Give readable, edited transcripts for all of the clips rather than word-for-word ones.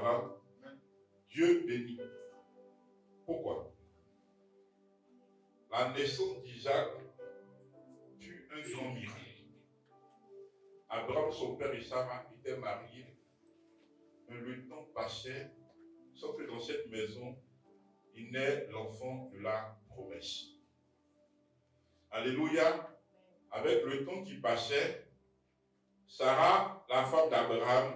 Abraham, Dieu bénit. Pourquoi? La naissance d'Isaac fut un grand miracle. Abraham, son père et Sarah étaient mariés, mais le temps passait, sauf que dans cette maison, il naît l'enfant de la promesse. Alléluia. Avec le temps qui passait, Sarah, la femme d'Abraham,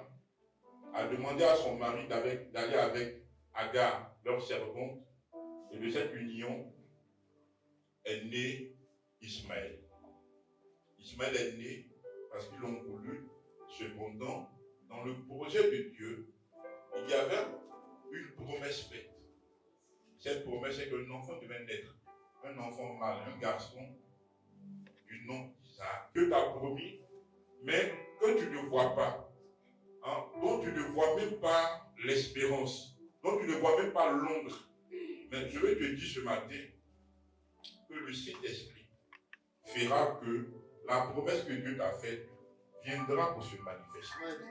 a demandé à son mari d'aller avec Agar, leur servante, et de cette union est né Ismaël. Ismaël est né parce qu'ils l'ont voulu. Cependant, dans le projet de Dieu, il y avait une promesse faite. Cette promesse est qu'un enfant devait naître, un enfant mâle, un garçon du nom d'Isaac. Dieu t'a promis, mais que tu ne vois pas, dont tu ne vois même pas l'espérance, dont tu ne vois même pas l'ombre. Mais je vais te dire ce matin que le Saint-Esprit fera que la promesse que Dieu t'a faite viendra pour se manifester.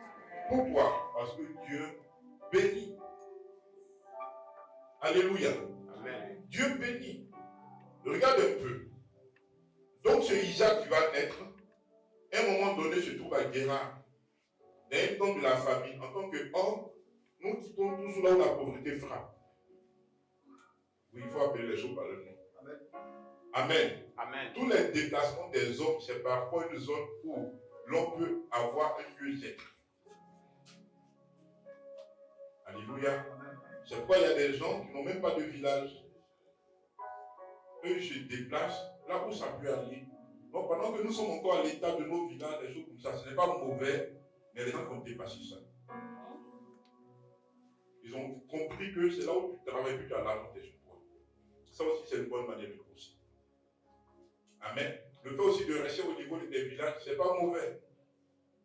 Pourquoi? Parce que Dieu bénit. Alléluia. Amen. Dieu bénit. Regarde un peu. Donc ce Isaac qui va naître, à un moment donné se trouve à Guérard. Dans un temps de la famille, en tant qu'homme, nous quittons toujours là où la pauvreté frappe. Oui, il faut appeler les choses par le nom. Amen. Amen. Amen. Tous les déplacements des hommes, c'est parfois une zone où l'on peut avoir un mieux-être. Alléluia. C'est pourquoi il y a des gens qui n'ont même pas de village. Eux, ils se déplacent là où ça peut aller. Donc, pendant que nous sommes encore à l'état de nos villages, des choses comme ça, ce n'est pas mauvais, mais les gens ont dépassé ça. Ils ont compris que c'est là où tu travailles, que tu as l'argent tes choix. Ça aussi, c'est une bonne manière de penser. Amen. Le fait aussi de rester au niveau des villages, ce n'est pas mauvais.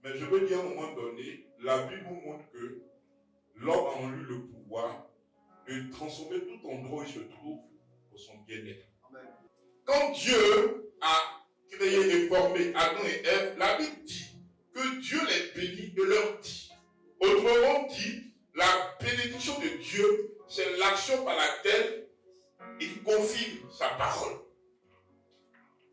Mais je veux dire à un moment donné, la Bible nous montre que l'homme a en lui le pouvoir de transformer tout endroit où il se trouve pour son bien-être. Quand Dieu a créé et formé Adam et Ève, la Bible dit que Dieu les bénit et leur dit. Autrement dit, la bénédiction de Dieu, c'est l'action par laquelle il confirme sa parole.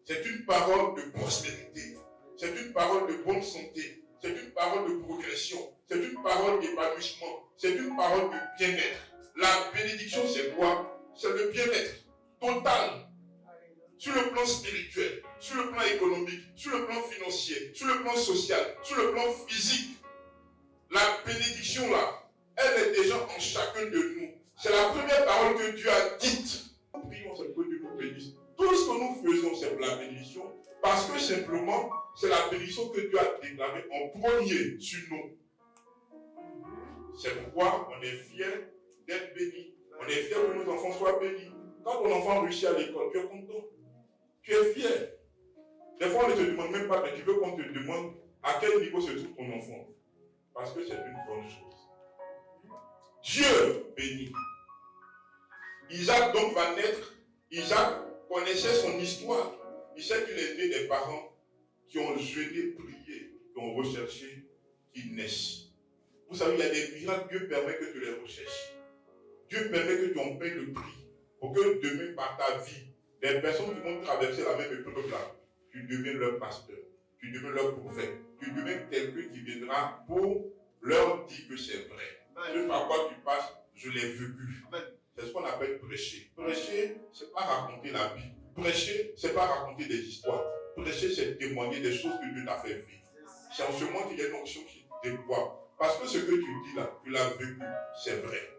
C'est une parole de prospérité. C'est une parole de bonne santé. C'est une parole de progression. C'est une parole d'épanouissement. C'est une parole de bien-être. La bénédiction, c'est quoi? C'est le bien-être total. Sur le plan spirituel, sur le plan économique, sur le plan financier, sur le plan social, sur le plan physique. La bénédiction là, elle est déjà en chacun de nous. C'est la première parole que Dieu a dite. Prions, c'est que Dieu nous bénisse. Tout ce que nous faisons, c'est pour la bénédiction, parce que simplement, c'est la bénédiction que Dieu a déclarée en premier sur nous. C'est pourquoi on est fiers d'être bénis. On est fiers que nos enfants soient bénis. Quand ton enfant réussit à l'école, tu es content. Tu es fier. Des fois, on ne te demande même pas, mais tu veux qu'on te demande à quel niveau se trouve ton enfant. Parce que c'est une bonne chose. Dieu bénit. Isaac donc va naître. Isaac connaissait son histoire. Il sait qu'il est né des parents qui ont jeûné, prié, qui ont recherché, qui naissent. Vous savez, il y a des miracles, Dieu permet que tu les recherches. Dieu permet que tu en payes le prix. Pour que demain, par ta vie, les personnes qui vont traverser la même épreuve là, tu deviens leur pasteur, tu deviens leur prophète, tu deviens quelqu'un qui viendra pour leur dire que c'est vrai. Ce par quoi tu passes, je l'ai vécu. C'est ce qu'on appelle prêcher. Prêcher, c'est pas raconter la Bible. Prêcher, c'est pas raconter des histoires. Prêcher, c'est témoigner des choses que Dieu t'a fait vivre. C'est en ce moment qu'il y a une onction qui te déploie. Parce que ce que tu dis là, tu l'as vécu, c'est vrai.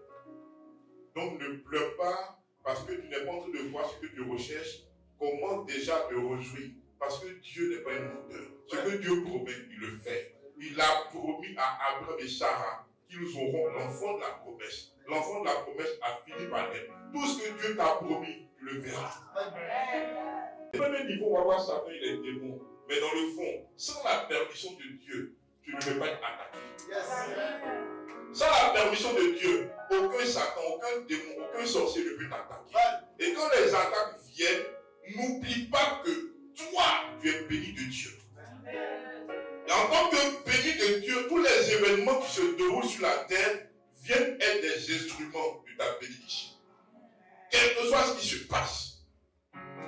Donc ne pleure pas parce que tu n'es pas en train de voir ce que tu recherches. Commence déjà à te réjouir. Parce que Dieu n'est pas un menteur. Ce que Dieu promet, il le fait. Il a promis à Abraham et Sarah qu'ils auront l'enfant de la promesse. L'enfant de la promesse a fini par naître. Tout ce que Dieu t'a promis, tu le verras. Au premier niveau, on va voir Satan, il est démon. Mais dans le fond, sans la permission de Dieu, tu ne peux pas être attaqué. Sans la permission de Dieu, aucun Satan, aucun démon, aucun sorcier ne peut t'attaquer. Et quand les attaques viennent, n'oublie pas que toi, tu es béni de Dieu. Et en tant que béni de Dieu, tous les événements qui se déroulent sur la terre viennent être des instruments de ta bénédiction. Quel que soit ce qui se passe,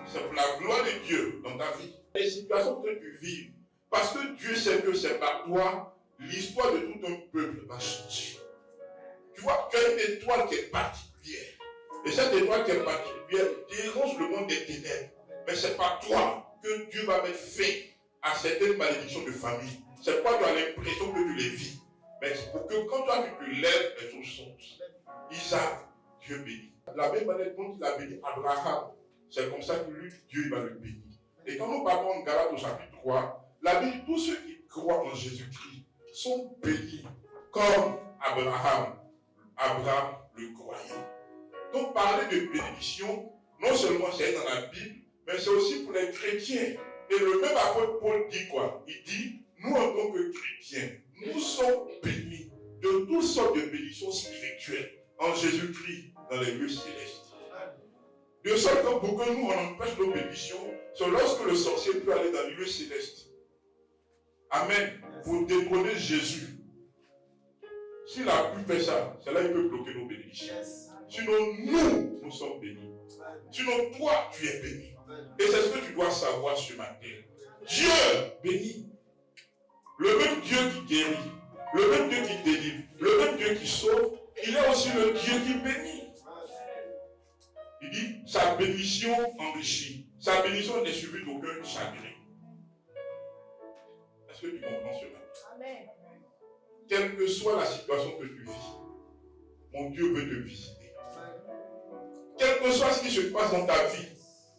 c'est pour la gloire de Dieu dans ta vie. Les situations que tu vis, parce que Dieu sait que c'est par toi, l'histoire de tout un peuple va changer. Tu vois, tu as une étoile qui est particulière. Et cette étoile qui est particulière dérange le monde des ténèbres. Mais c'est par toi que Dieu va mettre fin à certaines malédictions de famille. C'est pourquoi tu as l'impression que tu les vis. Mais c'est pour que quand toi tu te lèves, les choses changent. Isaac, Dieu bénit. La même manière dont il a béni Abraham, c'est comme ça que lui, Dieu va le bénir. Et quand nous parlons de Galates au chapitre 3, la Bible, tous ceux qui croient en Jésus-Christ sont bénis comme Abraham le croyant. Donc parler de bénédiction, non seulement c'est dans la Bible, mais c'est aussi pour les chrétiens. Et le même apôtre Paul dit quoi? Il dit, nous en tant que chrétiens, nous sommes bénis de toutes sortes de bénédictions spirituelles en Jésus-Christ dans les lieux célestes. De sorte que pour que nous on empêche nos bénédictions, c'est lorsque le sorcier peut aller dans les lieux célestes. Amen. Pour détrôner Jésus. S'il a pu faire ça, c'est là qu'il peut bloquer nos bénédictions. Sinon, nous sommes bénis. Sinon, toi, tu es béni. Et c'est ce que tu dois savoir ce matin. Dieu bénit. Le même Dieu qui guérit, le même Dieu qui délivre, le même Dieu qui sauve, il est aussi le Dieu qui bénit. Il dit, sa bénédiction enrichit. Sa bénédiction n'est suivie d'aucun chagrin. Est-ce que tu comprends ce matin? Amen. Quelle que soit la situation que tu vis, mon Dieu veut te visiter. Quel que soit ce qui se passe dans ta vie,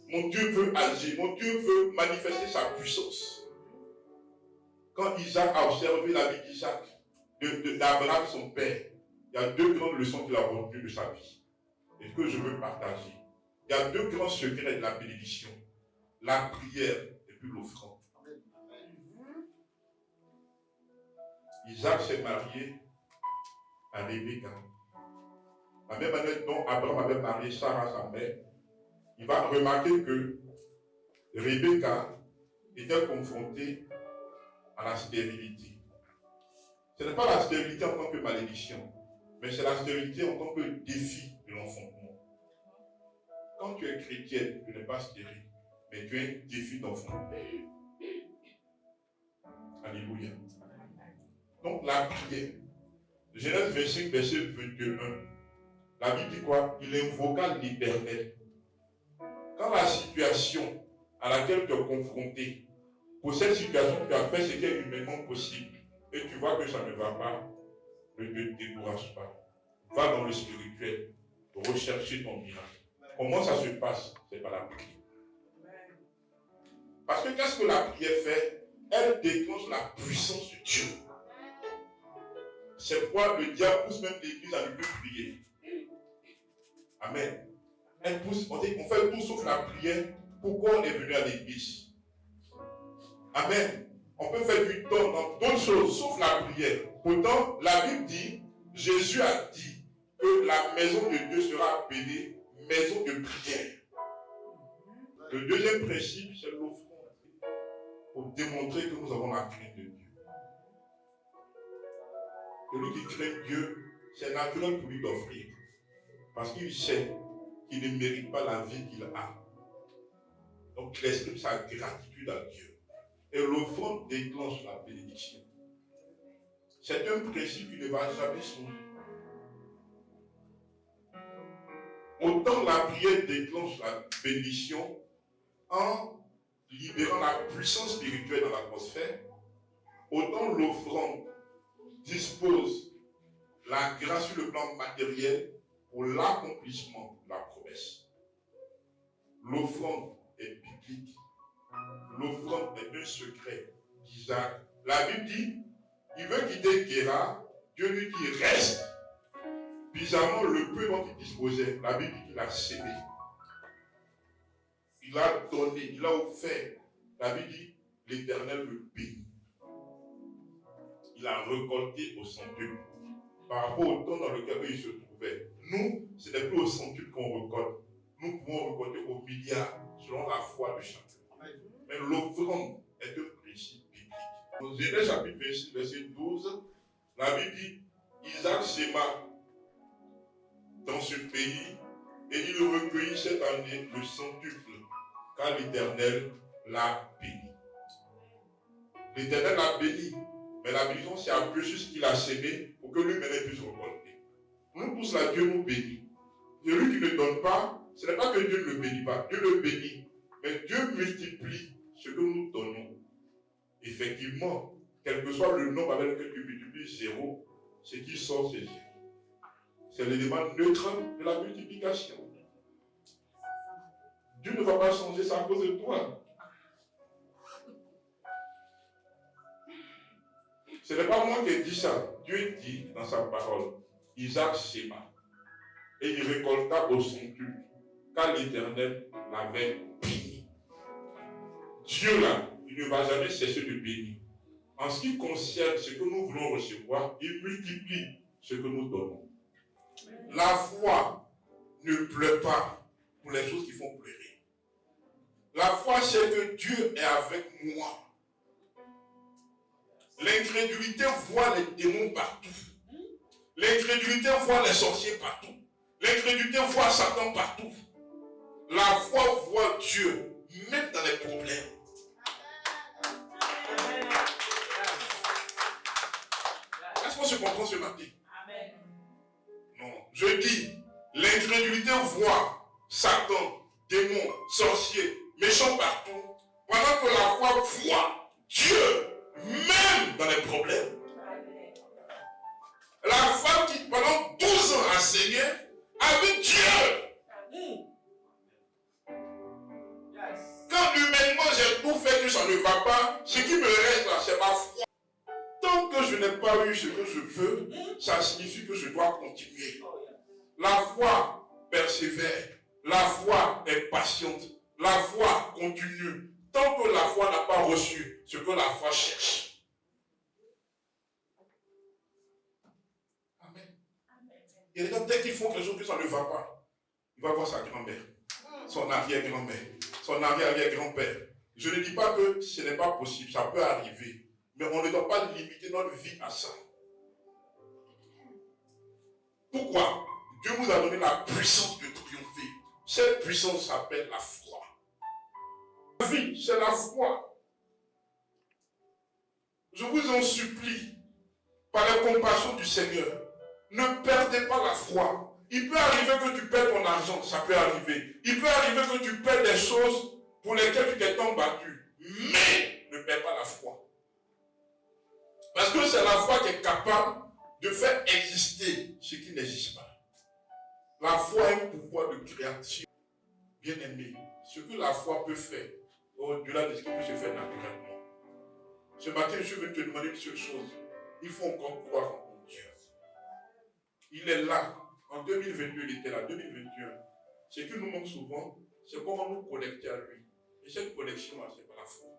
mon Dieu veut agir, mon Dieu veut manifester sa puissance. Quand Isaac a observé la vie d'Isaac, d'Abraham son père, il y a deux grandes leçons qu'il a retenues de sa vie et que je veux partager. Il y a deux grands secrets de la bénédiction, la prière et puis l'offrande. Isaac s'est marié à Rebecca. La même année dont Abraham avait marié Sarah, sa mère, il va remarquer que Rebecca était confrontée à la stérilité. Ce n'est pas la stérilité en tant que malédiction, mais c'est la stérilité en tant que défi de l'enfantement. Quand tu es chrétienne, tu n'es pas stérile, mais tu as un défi d'enfantement. Alléluia. Donc la prière. Genèse 25, verset 21. La Bible dit quoi? Il invoqua l'Éternel. Quand la situation à laquelle tu es confronté, pour cette situation, tu as fait ce qui est humainement possible, et tu vois que ça ne va pas, ne te décourage pas. Va dans le spirituel, rechercher ton miracle. Comment ça se passe? C'est par la prière. Parce que qu'est-ce que la prière fait? Elle déclenche la puissance de Dieu. C'est pourquoi le diable pousse même l'église à ne plus prier. Amen. Elle pousse, on fait tout sauf la prière. Pourquoi on est venu à l'église? Amen. On peut faire du temps dans d'autres choses sauf la prière. Pourtant, la Bible dit, Jésus a dit que la maison de Dieu sera appelée maison de prière. Le deuxième principe, c'est l'offrande. Pour démontrer que nous avons la crainte de Dieu. Celui qui craint Dieu, c'est naturel pour lui d'offrir. Parce qu'il sait qu'il ne mérite pas la vie qu'il a. Donc il exprime sa gratitude à Dieu. Et l'offrande déclenche la bénédiction. C'est un principe qui ne va jamais changer. Autant la prière déclenche la bénédiction en libérant la puissance spirituelle dans l'atmosphère, autant l'offrande dispose la grâce sur le plan matériel pour l'accomplissement de la promesse. L'offrande est biblique. L'offrande est un secret d'Isaac. La Bible dit, il veut quitter Guéra, Dieu lui dit reste. Bizarrement, le peu dont il disposait, la Bible dit qu'il a cédé. Il a donné, il a offert. La Bible dit, l'Éternel le bénit. Il a récolté au centuple. Par rapport au temps dans lequel il se trouvait. Nous, ce n'est plus au centuple qu'on récolte. Nous pouvons récolter au milliard, selon la foi de chacun. Mais l'offrande est un principe biblique. Dans Genèse chapitre 26, verset 12, la Bible dit, Isaac s'aima dans ce pays et il recueillit cette année le centuple, car l'Éternel l'a béni. L'Éternel l'a béni, mais la bénédiction c'est un peu sur ce qu'il a sémé pour que lui-même puisse récolter. Nous tous là, Dieu nous bénit. Celui qui ne donne pas, ce n'est pas que Dieu ne le bénit pas, Dieu le bénit, mais Dieu multiplie ce que nous donnons. Effectivement, quel que soit le nombre avec lequel tu multiplies zéro, ce qui sort c'est zéro. C'est l'élément neutre de la multiplication. Dieu ne va pas changer ça à cause de toi. Ce n'est pas moi qui ai dit ça. Dieu dit dans sa parole, Isaac séma et il récolta au centuple, car l'Éternel l'avait béni. Dieu là, il ne va jamais cesser de bénir. En ce qui concerne ce que nous voulons recevoir, il multiplie ce que nous donnons. La foi ne pleure pas pour les choses qui font pleurer. La foi, c'est que Dieu est avec moi. L'incrédulité voit les démons partout. L'incrédulité voit les sorciers partout. L'incrédulité voit Satan partout. La foi voit Dieu, même dans les problèmes. Est-ce qu'on se comprend ce matin? Non. Je dis, l'incrédulité voit Satan, démons, sorciers, méchants partout, pendant que la foi voit Dieu, même dans les problèmes. La femme qui, pendant 12 ans, a saigné, a vu Dieu. Quand humainement j'ai tout fait que ça ne va pas, ce qui me reste là, c'est ma foi. Tant que je n'ai pas eu ce que je veux, ça signifie que je dois continuer. La foi persévère. La foi est patiente. La foi continue. Tant que la foi n'a pas reçu ce que la foi cherche. Amen. Il y a des gens, dès qu'ils font quelque chose que ça ne va pas, il va voir sa grand-mère, son arrière-grand-mère, son arrière-arrière-grand-père. Je ne dis pas que ce n'est pas possible, ça peut arriver. Mais on ne doit pas limiter notre vie à ça. Pourquoi? Dieu vous a donné la puissance de triompher. Cette puissance s'appelle la foi. La vie, c'est la foi. Je vous en supplie, par la compassion du Seigneur, ne perdez pas la foi. Il peut arriver que tu perds ton argent, ça peut arriver. Il peut arriver que tu perds des choses pour lesquelles tu t'es tant battu. Mais ne perds pas la foi. Parce que c'est la foi qui est capable de faire exister ce qui n'existe pas. La foi a un pouvoir de création. Bien aimé, ce que la foi peut faire, au-delà de ce qui peut se faire naturellement. Ce matin, je veux te demander une seule chose. Il faut encore croire en Dieu. Il est là. En 2022, il était là. 2021. Ce qui nous manque souvent, c'est comment nous connecter à lui. Et cette connexion-là, c'est pas la foi.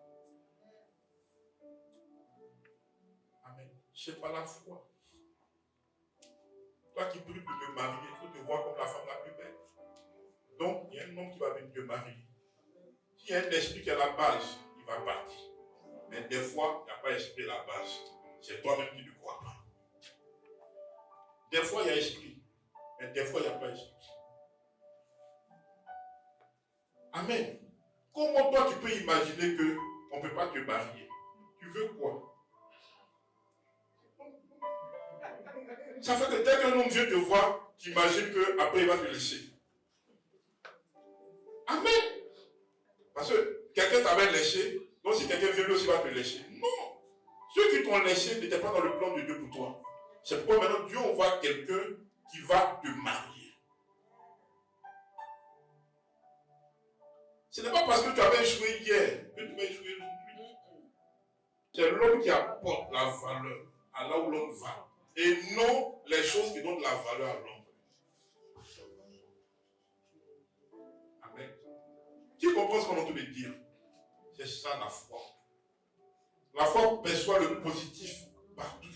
Amen. C'est pas la foi. Toi qui pries pour te marier, il faut te voir comme la femme la plus belle. Donc, il y a un homme qui va venir te marier. S'il y a un esprit qui est à la base, il va partir. Mais des fois, il n'y a pas esprit à la base. C'est toi-même qui ne crois pas. Des fois, il y a esprit. Mais des fois, il n'y a pas esprit. Amen. Comment toi, tu peux imaginer qu'on ne peut pas te marier? Tu veux quoi? Ça fait que dès qu'un homme vient te voir, tu imagines qu'après il va te laisser. Amen. Parce que quelqu'un t'avait laissé, donc si quelqu'un vient lui aussi, il va te laisser. Non. Ceux qui t'ont laissé n'étaient pas dans le plan de Dieu pour toi. C'est pourquoi maintenant Dieu envoie quelqu'un qui va te marier. Ce n'est pas parce que tu avais échoué hier que tu vas échouer aujourd'hui. C'est l'homme qui apporte la valeur à là où l'homme va. Et non les choses qui donnent la valeur à l'homme. Amen. Qui comprend ce qu'on est en train de dire? C'est ça la foi. La foi perçoit le positif partout.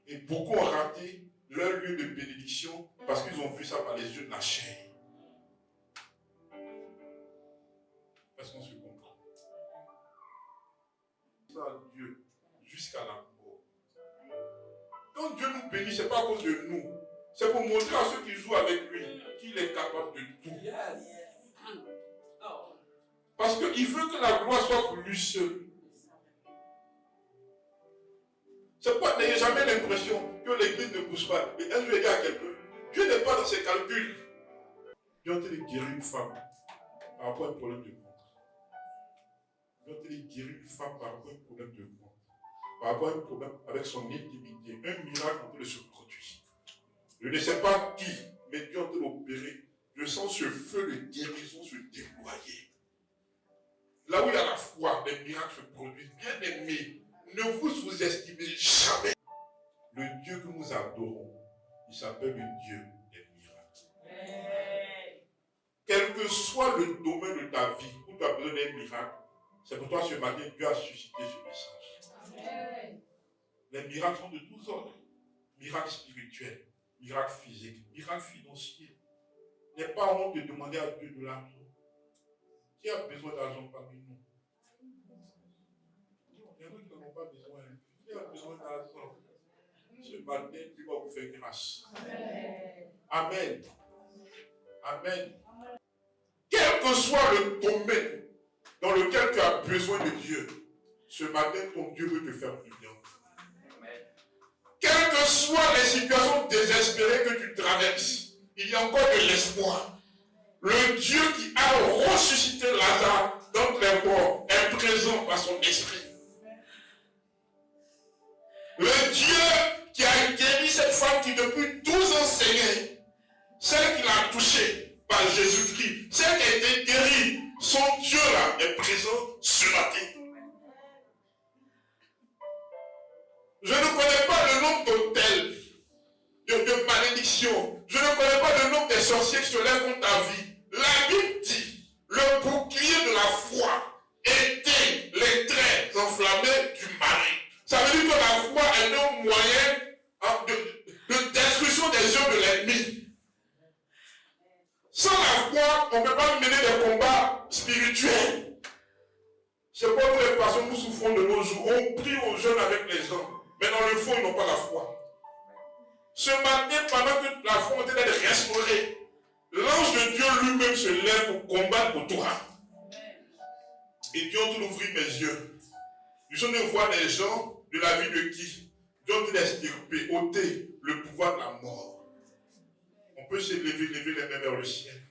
Et beaucoup ont raté leur lieu de bénédiction parce qu'ils ont vu ça par les yeux de la chair. Est-ce qu'on se comprend? Ça, Dieu, jusqu'à la mort. Quand Dieu nous bénit, ce n'est pas à cause de nous. C'est pour montrer à ceux qui jouent avec lui qu'il est capable de tout. Parce qu'il veut que la gloire soit pour lui seul. C'est pourquoi n'ayez jamais l'impression que l'église ne pousse pas. Et un jour, il dit à quelqu'un, Dieu n'est pas dans ses calculs. Dieu a été guérir une femme par rapport à un problème de ventre. Dieu a été guérir une femme par rapport à un problème de ventre. Par rapport à un problème avec son intimité. Un miracle en train de se produire. Je ne sais pas qui, mais Dieu est en train d'opérer. Je sens ce feu de guérison se déployer. Là où il y a la foi, les miracles se produisent. Bien aimés, ne vous sous-estimez jamais. Le Dieu que nous adorons, il s'appelle le Dieu des miracles. Quel que soit le domaine de ta vie où tu as besoin d'un miracle, c'est pour toi ce matin Dieu a suscité ce message. Les miracles sont de tous ordres. Miracles spirituels, miracles physiques, miracles financiers. N'aie pas honte de demander à Dieu de l'argent. Qui a besoin d'argent parmi nous? Il y en a qui n'en ont pas besoin. Qui a besoin d'argent? Ce matin, Dieu va vous faire grâce. Amen. Amen. Quel que soit le domaine dans lequel tu as besoin de Dieu, ce matin, ton Dieu veut te faire du bien. Quelles que soient les situations désespérées que tu traverses, il y a encore de l'espoir. Le Dieu qui a ressuscité Lazare d'entre les morts est présent par son esprit. Le Dieu qui a guéri cette femme qui depuis 12 ans saignait, celle qui l'a touchée par Jésus-Christ, celle qui a été guérie, son Dieu là est présent ce matin. Je ne connais pas le nombre d'hôtels, de malédictions. Je ne connais pas le nombre des sorciers qui se lèvent contre ta vie. La Bible dit, le bouclier de la foi était les traits enflammés du mari. Ça veut dire que la foi est un moyen de destruction des œuvres de l'ennemi. Sans la foi, on ne peut pas mener des combats spirituels. C'est pas pour les personnes nous souffrons de nos jours. On prie aux jeunes avec les hommes. Mais dans le fond, ils n'ont pas la foi. Ce matin, pendant que la foi est d'être restaurée, l'ange de Dieu lui-même se lève pour combattre pour toi. Et Dieu a ouvert mes yeux. Je suis de voir des gens de la vie de qui Dieu a extirpé, ôter le pouvoir de la mort. On peut se lever les mains vers le ciel.